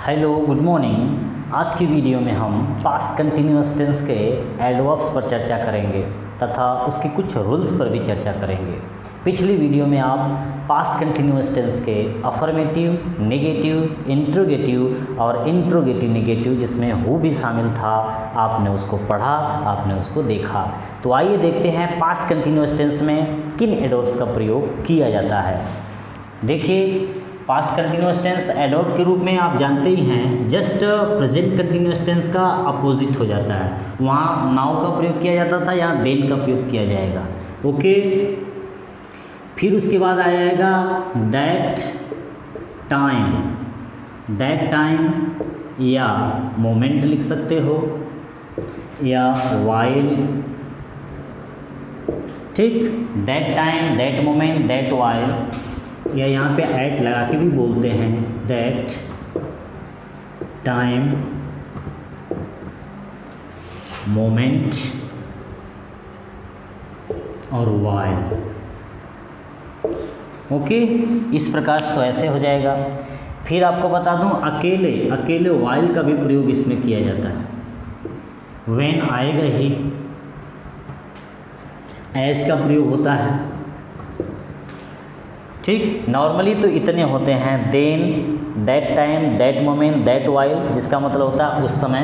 Hello good morning. आज की video में हम पास्ट कंटिन्यूअस टेंस के एडवर्ब्स पर चर्चा करेंगे तथा उसके कुछ रूल्स पर भी चर्चा करेंगे। पिछली वीडियो में आप पास्ट कंटिन्यूअस टेंस के अफर्मेटिव, नेगेटिव, इंट्रोगेटिव और इंट्रोगेटिव नेगेटिव जिसमें हु भी शामिल था, आपने उसको पढ़ा, आपने उसको देखा। तो आइए देखते हैं पास्ट कंटिन्यूअस टेंस में किन एडवर्ब्स का प्रयोग किया जाता है। देखिए, पास्ट कंटिन्यूअस टेंस एडवर्ब के रूप में आप जानते ही हैं, जस्ट प्रेजेंट कंटिन्यूअस टेंस का अपोजिट हो जाता है। वहाँ नाउ का प्रयोग किया जाता था, यहाँ देन का प्रयोग किया जाएगा। ओके, फिर उसके बाद आ जाएगा दैट टाइम या मोमेंट लिख सकते हो या वाइल। ठीक, that time, that moment, that while, या यहाँ पे एट लगा के भी बोलते हैं, दैट टाइम, मोमेंट और वाइल। ओके, इस प्रकार से तो ऐसे हो जाएगा। फिर आपको बता दूं, अकेले वाइल का भी प्रयोग इसमें किया जाता है। व्हेन आएगा ही, एज का प्रयोग होता है। ठीक, नॉर्मली तो इतने होते हैं, then, that time, that moment, that while, जिसका मतलब होता है उस समय।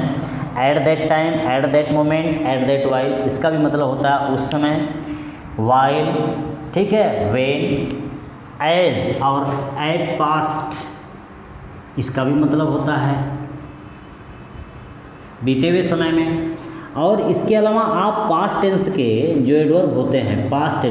At that time, at that moment, at that while, इसका भी मतलब होता है उस समय। वाइल, ठीक है, व्हेन, एज और एट पास्ट, इसका भी मतलब होता है बीते हुए समय में। और इसके अलावा आप पास्ट टेंस के जो एडवर्ब होते हैं, पास्ट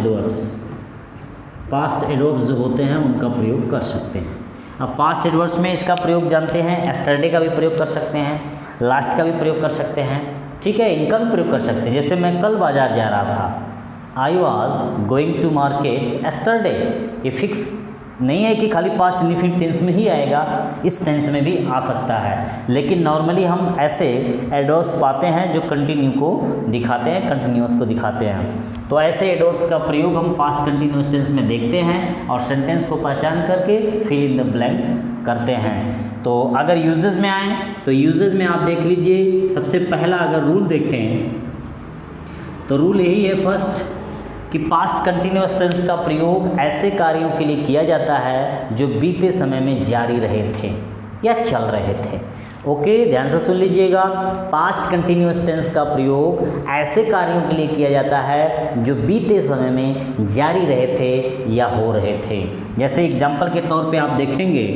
एडवर्ब्स जो होते हैं उनका प्रयोग कर सकते हैं। अब पास्ट एडवर्ब्स में इसका प्रयोग जानते हैं, एस्टरडे का भी प्रयोग कर सकते हैं, लास्ट का भी प्रयोग कर सकते हैं। ठीक है, इनका भी प्रयोग कर सकते हैं। जैसे मैं कल बाजार जा रहा था, I was going to market yesterday. ये फिक्स नहीं है कि खाली पास्ट इंडेफिनिट टेंस में ही आएगा, इस टेंस में भी आ सकता है। लेकिन नॉर्मली हम ऐसे एडवर्ब्स पाते हैं जो कंटिन्यू को दिखाते हैं, कंटिन्यूअस को दिखाते हैं। तो ऐसे एडवर्ब्स का प्रयोग हम पास्ट कंटिन्यूअस टेंस में देखते हैं और सेंटेंस को पहचान करके फिल इन द ब्लैंक्स करते हैं। तो अगर यूजेस में आए तो यूजेस में आप देख लीजिए, सबसे पहला अगर रूल देखें तो रूल यही है फर्स्ट, कि पास्ट कंटिन्यूअस टेंस का प्रयोग ऐसे कार्यों के लिए किया जाता है जो बीते समय में जारी रहे थे या चल रहे थे। ओके, ध्यान से सुन लीजिएगा, पास्ट कंटिन्यूअस टेंस का प्रयोग ऐसे कार्यों के लिए किया जाता है जो बीते समय में जारी रहे थे या हो रहे थे। जैसे एग्जाम्पल के तौर पे आप देखेंगे,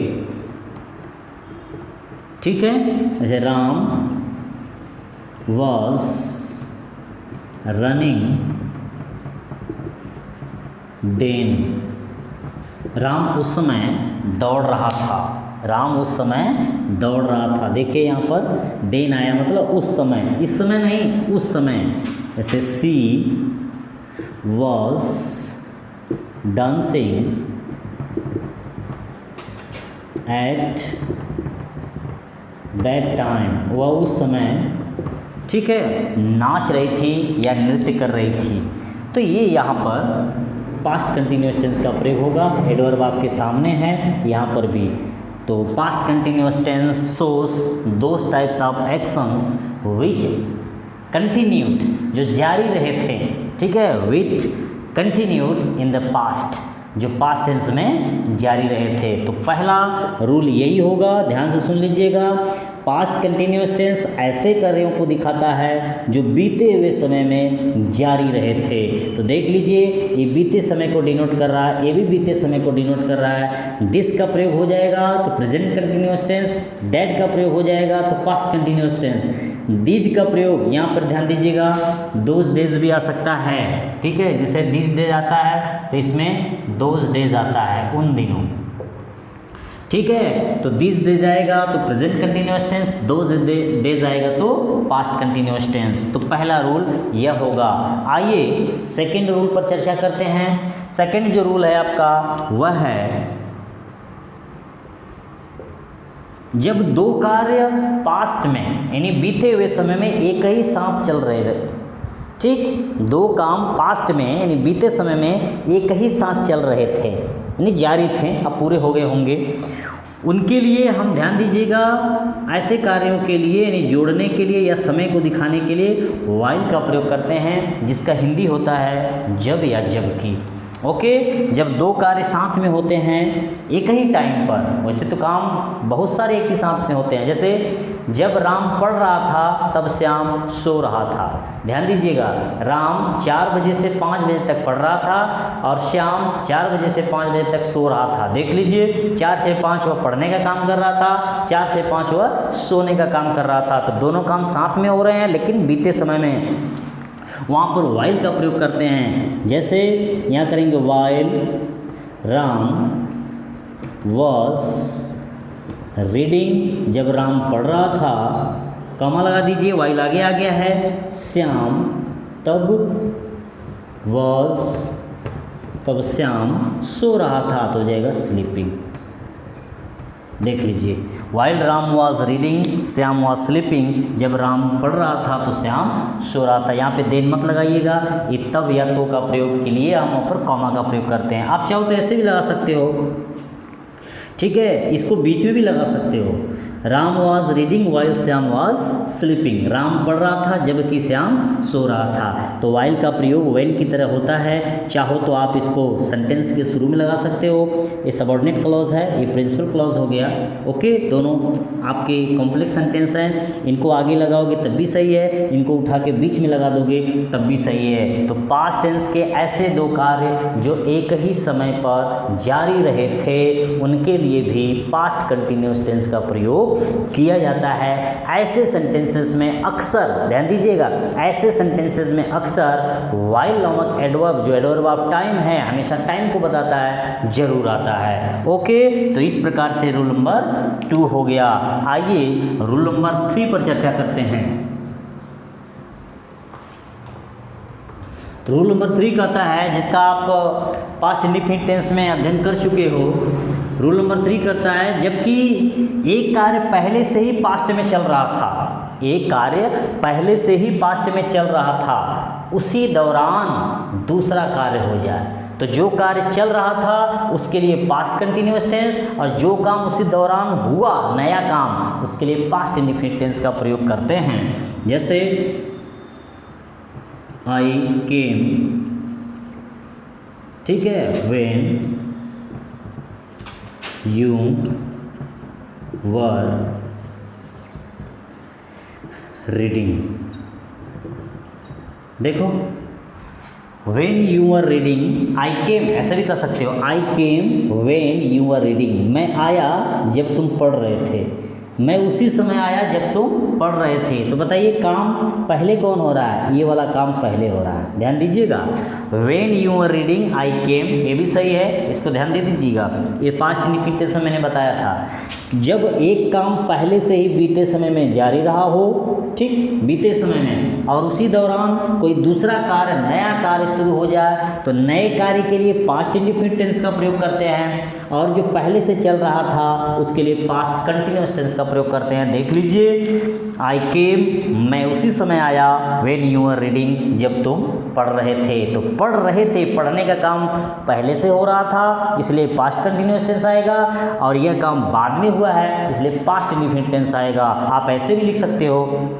ठीक है, जैसे Ram was running then, Ram उस समय दौड़ रहा था, राम उस समय दौड़ रहा था। देखिए यहाँ पर देन आया, मतलब उस समय, इस समय नहीं, उस समय। जैसे she was dancing at that time, वह उस समय, ठीक है, नाच रही थी या नृत्य कर रही थी। तो ये यहाँ पर पास्ट कंटिन्यूअस टेंस का प्रयोग होगा। एडवर्ब आपके सामने है यहाँ पर भी। तो past continuous tense shows those types of actions which continued, जो जारी रहे थे, ठीक है, which continued in the past, जो पास्ट टेंस में जारी रहे थे। तो पहला रूल यही होगा, ध्यान से सुन लीजिएगा, पास्ट कंटिन्यूअस टेंस ऐसे कार्यों को दिखाता है जो बीते हुए समय में जारी रहे थे। तो देख लीजिए, ये बीते समय को डिनोट कर रहा है, ये भी बीते समय को डिनोट कर रहा है। दिस का प्रयोग हो जाएगा तो प्रेजेंट कंटिन्यूअस टेंस, दैट का प्रयोग हो जाएगा तो पास्ट कंटिन्यूअस टेंस, दीज का प्रयोग यहाँ पर ध्यान दीजिएगा, दोज डेज भी आ सकता है। ठीक है, जिसे दीज डेज आता है तो इसमें दोज डेज आता है, उन दिनों। ठीक है, तो दिस डेज आएगा तो present continuous tense, those days आएगा तो पास्ट कंटिन्यूअस टेंस। तो पहला रूल यह होगा। आइए सेकंड रूल पर चर्चा करते हैं। सेकंड जो रूल है आपका वह है, जब दो कार्य पास्ट में यानी बीते हुए समय में एक ही साथ चल रहे थे, ठीक, दो काम पास्ट में यानी बीते समय में एक ही साथ चल रहे थे, यानी जारी थे, अब पूरे हो गए होंगे। उनके लिए हम ध्यान दीजिएगा, ऐसे कार्यों के लिए यानी जोड़ने के लिए या समय को दिखाने के लिए वाइल का प्रयोग करते हैं, जिसका हिंदी होता है जब या जबकि। ओके, जब दो कार्य साथ में होते हैं एक ही टाइम पर, वैसे तो काम बहुत सारे एक ही साथ में होते हैं, जैसे जब राम पढ़ रहा था तब श्याम सो रहा था। ध्यान दीजिएगा, राम 4 बजे से 5 बजे तक पढ़ रहा था और श्याम 4 बजे से 5 बजे तक सो रहा था। देख लीजिए, 4 से 5 वह पढ़ने का काम कर रहा था, 4 से 5 वह सोने का काम कर रहा था। तो दोनों काम साथ में हो रहे हैं, लेकिन बीते समय में वहाँ पर वाइल का प्रयोग करते हैं। जैसे यहाँ करेंगे वाइल राम वॉज रीडिंग, जब राम पढ़ रहा था, कॉमा लगा दीजिए, वाइल आगे आ गया है, श्याम तब वॉज, तब श्याम सो रहा था, तो हो जाएगा स्लीपिंग। देख लीजिए, while Ram was reading Shyam was sleeping, जब राम पढ़ रहा था तो श्याम सो रहा था। यहाँ पे देन मत लगाइएगा, ये तब या तो का प्रयोग के लिए हम वहाँ पर कॉमा का प्रयोग करते हैं। आप चाहो तो ऐसे भी लगा सकते हो, ठीक है, इसको बीच में भी लगा सकते हो। Ram was reading while Shyam was sleeping, Ram पढ़ रहा था जबकि श्याम सो रहा था। तो वाइल का प्रयोग व्हेन की तरह होता है। चाहो तो आप इसको सेंटेंस के शुरू में लगा सकते हो, ये सबऑर्डिनेट क्लॉज है, ये प्रिंसिपल क्लॉज हो गया। ओके, दोनों आपके कॉम्प्लेक्स सेंटेंस हैं, इनको आगे लगाओगे तब भी सही है, इनको उठा के बीच में लगा दोगे तब भी सही है। तो पास्ट टेंस के ऐसे दो कार्य जो एक ही समय पर जारी रहे थे, उनके लिए भी पास्ट कंटिन्यूअस टेंस का प्रयोग किया जाता है। ऐसे सेंटेंसेस में अक्सर, ध्यान दीजिएगा, ऐसे सेंटेंसेस में अक्सर वाइल नामक एडवर्ब, जो एडवर्ब ऑफ टाइम है, हमेशा टाइम को बताता है, जरूर आता है। ओके, तो इस प्रकार से रूल नंबर 2 हो गया। आइए रूल नंबर 3 पर चर्चा करते हैं। रूल नंबर 3 कहता है, जिसका आप पास्ट इंडेफिनिट टेंस में अध्ययन कर चुके हो। रूल नंबर 3 करता है, जबकि एक कार्य पहले से ही पास्ट में चल रहा था, एक कार्य पहले से ही पास्ट में चल रहा था, उसी दौरान दूसरा कार्य हो जाए, तो जो कार्य चल रहा था उसके लिए पास्ट कंटिन्यूअस टेंस, और जो काम उसी दौरान हुआ, नया काम, उसके लिए पास्ट इंडेफिनिट टेंस का प्रयोग करते हैं। जैसे आई केम, ठीक है, व्हेन यू वर रीडिंग। देखो, when you were reading, I came ऐसा भी कर सकते हो, I came when you were reading, मैं आया जब तुम पढ़ रहे थे, मैं उसी समय आया जब तुम पढ़ रहे थे। तो बताइए काम पहले कौन हो रहा है, ये वाला काम पहले हो रहा है। ध्यान दीजिएगा, when you are reading I came, ये भी सही है, इसको ध्यान दे दीजिएगा। ये पास्ट इंडेफिनिट टेंस में मैंने बताया था, जब एक काम पहले से ही बीते समय में जारी रहा हो, ठीक, बीते समय में, और उसी दौरान कोई दूसरा कार्य, नया कार्य शुरू हो जाए, तो नए कार्य के लिए पास्ट इंडेफिनिट टेंस का प्रयोग करते हैं, और जो पहले से चल रहा था उसके लिए पास्ट कंटिन्यूअस टेंस का प्रयोग करते हैं। देख लीजिए, आई केम, मैं उसी समय आया, व्हेन यू आर रीडिंग, जब तुम पढ़ रहे थे। तो पढ़ रहे थे, पढ़ने का काम पहले से हो रहा था, इसलिए पास्ट कंटिन्यूअस टेंस आएगा, और यह काम बाद में हुआ है, इसलिए पास्ट इंडेफिनिट टेंस आएगा। आप ऐसे भी लिख सकते हो,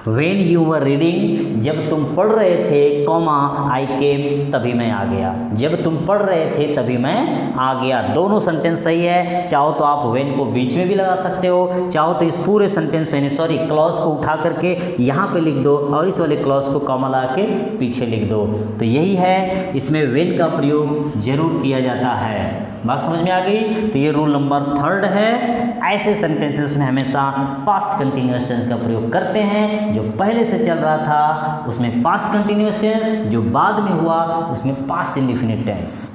व्हेन यू वर रीडिंग, जब तुम पढ़ रहे थे, कॉमा आई केम, तभी मैं आ गया, जब तुम पढ़ रहे थे तभी मैं आ गया। दोनों सेंटेंस सही है। चाहो तो आप व्हेन को बीच में भी लगा सकते हो, चाहो तो इस पूरे सेंटेंस यानी सॉरी क्लॉज को उठा करके यहाँ पे लिख दो, और इस वाले क्लॉज को कॉमा लगा के पीछे लिख दो। तो यही है, इसमें व्हेन का प्रयोग जरूर किया जाता है। बात समझ में आ गई? तो ये रूल नंबर 3 है। ऐसे सेंटेंसेस में हमेशा पास्ट कंटिन्यूअस टेंस का प्रयोग करते हैं, जो पहले से चल रहा था उसमें पास्ट कंटिन्यूअस टेंस, जो बाद में हुआ उसमें पास्ट इंडेफिनिट टेंस।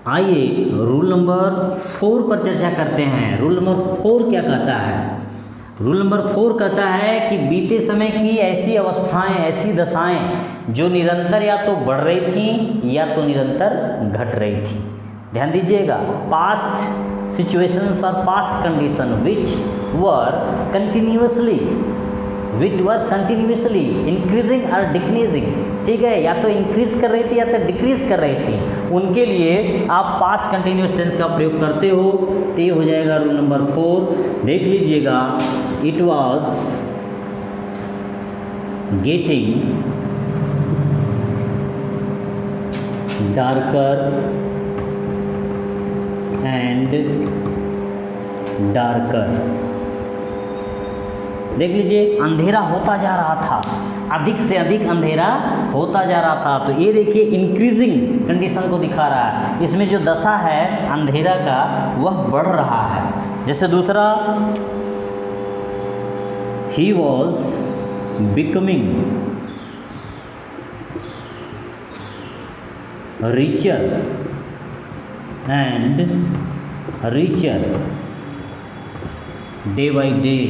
आइए रूल नंबर 4 पर चर्चा करते हैं। रूल नंबर 4 क्या कहता है? रूल नंबर 4 कहता है कि बीते समय की ऐसी अवस्थाएं, ऐसी दशाएं जो निरंतर या तो बढ़ रही थी या तो निरंतर घट रही थी। ध्यान दीजिएगा, पास्ट सिचुएशंस और past condition which were continuously increasing और डिक्रीजिंग, ठीक है, या तो इंक्रीज कर रही थी या तो डिक्रीज कर रही थी, उनके लिए आप पास्ट कंटिन्यूअस टेंस का प्रयोग करते हो। तो ये हो जाएगा रूल नंबर 4। देख लीजिएगा, it was getting darker and darker. देख लीजिए, अंधेरा होता जा रहा था, अधिक से अधिक अंधेरा होता जा रहा था। तो ये देखिए इंक्रीजिंग कंडीशन को दिखा रहा है। इसमें जो दशा है अंधेरा का वह बढ़ रहा है। जैसे दूसरा, he was becoming richer and richer day by day।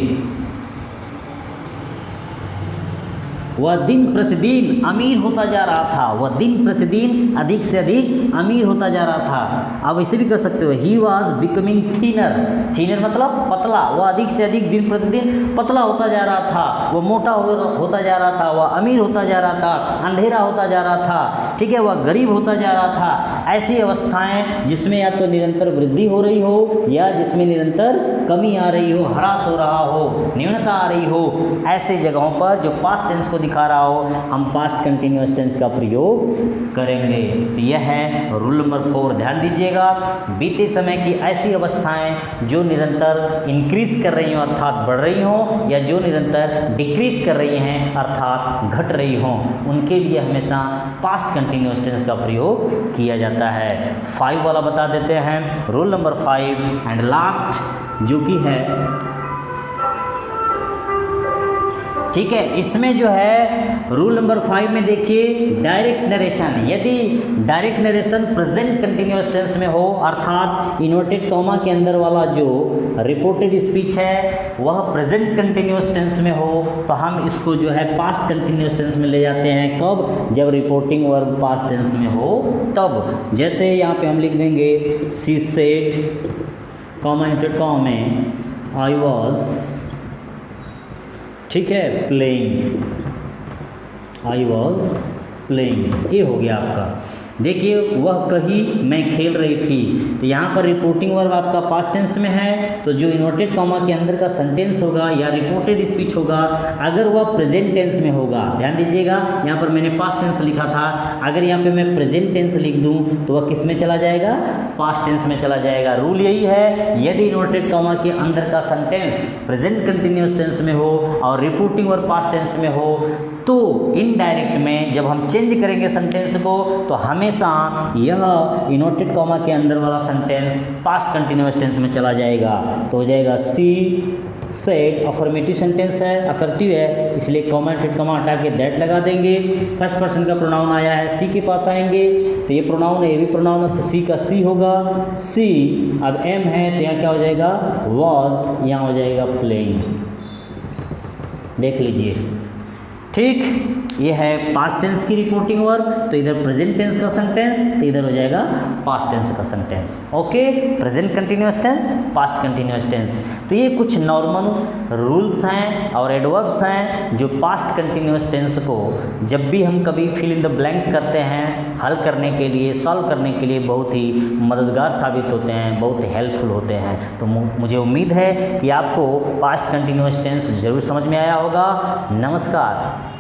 वह दिन प्रतिदिन अमीर होता जा रहा था, वह दिन प्रतिदिन अधिक से अधिक अमीर होता जा रहा था। आप ऐसे भी कर सकते हो, he was becoming thinner. Thinner मतलब पतला, वह अधिक से अधिक दिन प्रतिदिन पतला होता जा रहा था, वह मोटा होता जा रहा था, वह अमीर होता जा रहा था, अंधेरा होता जा रहा था, ठीक है, वह गरीब होता जा रहा था। ऐसी अवस्थाएं जिसमें या तो निरंतर वृद्धि हो रही हो या जिसमें निरंतर कमी आ रही हो, ह्रास हो रहा हो, न्यूनता आ रही हो, ऐसे जगहों पर जो पास्ट टेंस को दिखा रहा हो हम पास्ट कंटिन्यूअस टेंस का प्रयोग करेंगे। तो यह है रूल नंबर 4। ध्यान दीजिएगा, बीते समय की ऐसी अवस्थाएं जो निरंतर इंक्रीज कर रही हों अर्थात बढ़ रही हों, या जो निरंतर डिक्रीज कर रही हैं अर्थात घट रही हों, उनके लिए हमेशा पास्ट कंटिन्यूअस टेंस का प्रयोग किया जाता है। 5 वाला बता देते हैं, रूल नंबर 5 एंड लास्ट जो कि है, ठीक है, इसमें जो है रूल नंबर 5 में देखिए डायरेक्ट नरेशन। यदि direct narration present continuous tense में हो अर्थात इन्वर्टेड कॉमा के अंदर वाला जो रिपोर्टेड स्पीच है वह प्रेजेंट कंटिन्यूअस टेंस में हो, तो हम इसको जो है पास्ट कंटिन्यूअस टेंस में ले जाते हैं। कब? जब रिपोर्टिंग वर्ब पास्ट टेंस में हो तब। जैसे यहाँ पे हम लिख देंगे शी सेड कॉमा इंटेड कॉमा में आई वॉज, ठीक है, प्लेइंग, आई वॉज प्लेइंग, ये हो गया आपका। देखिए वह कही मैं खेल रही थी, तो यहाँ पर रिपोर्टिंग वर्ब आपका पास्ट टेंस में है, तो जो इन्वर्टेड कॉमा के अंदर का सेंटेंस होगा या रिपोर्टेड स्पीच होगा अगर वह प्रेजेंट टेंस में होगा, ध्यान दीजिएगा यहाँ पर मैंने पास्ट टेंस लिखा था, अगर यहाँ पे मैं प्रेजेंट टेंस लिख दूँ तो वह किस में चला जाएगा? पास्ट टेंस में चला जाएगा। रूल यही है, यदि इन्वर्टेड कॉमा के अंदर का सेंटेंस प्रेजेंट कंटिन्यूअस टेंस में हो और रिपोर्टिंग वर्ब पास्ट टेंस में हो तो इनडायरेक्ट में जब हम चेंज करेंगे सेंटेंस को तो हमेशा यह इन्वर्टेड कॉमा के अंदर वाला सेंटेंस पास्ट कंटिन्यूअस टेंस में चला जाएगा। तो हो जाएगा सी सेड, अफर्मेटिव सेंटेंस है, असर्टिव है, इसलिए कॉमा इंटेड कॉमा हटा के दैट लगा देंगे। फर्स्ट पर्सन का प्रोनाउन आया है, सी के पास आएंगे, तो ये प्रोनाउन है, ये भी प्रोनाउन है, तो सी का सी होगा। सी अब एम है तो यहाँ क्या हो जाएगा? वॉज, यहाँ हो जाएगा प्लेइंग। देख लीजिए, ठीक, ये है पास्ट टेंस की रिपोर्टिंग वर्ब, तो इधर प्रेजेंट टेंस का सेंटेंस, तो इधर हो जाएगा पास्ट टेंस का sentence. Okay, present continuous tense, past continuous tense. तो ये कुछ नॉर्मल रूल्स हैं और एडवर्ब्स हैं जो पास्ट कंटिन्यूअस टेंस को जब भी हम कभी फिल इन द ब्लैंक्स करते हैं हल करने के लिए, सॉल्व करने के लिए बहुत ही मददगार साबित होते हैं, बहुत हेल्पफुल होते हैं। तो मुझे उम्मीद है कि आपको पास्ट कंटिन्यूअस टेंस जरूर समझ में आया होगा। नमस्कार।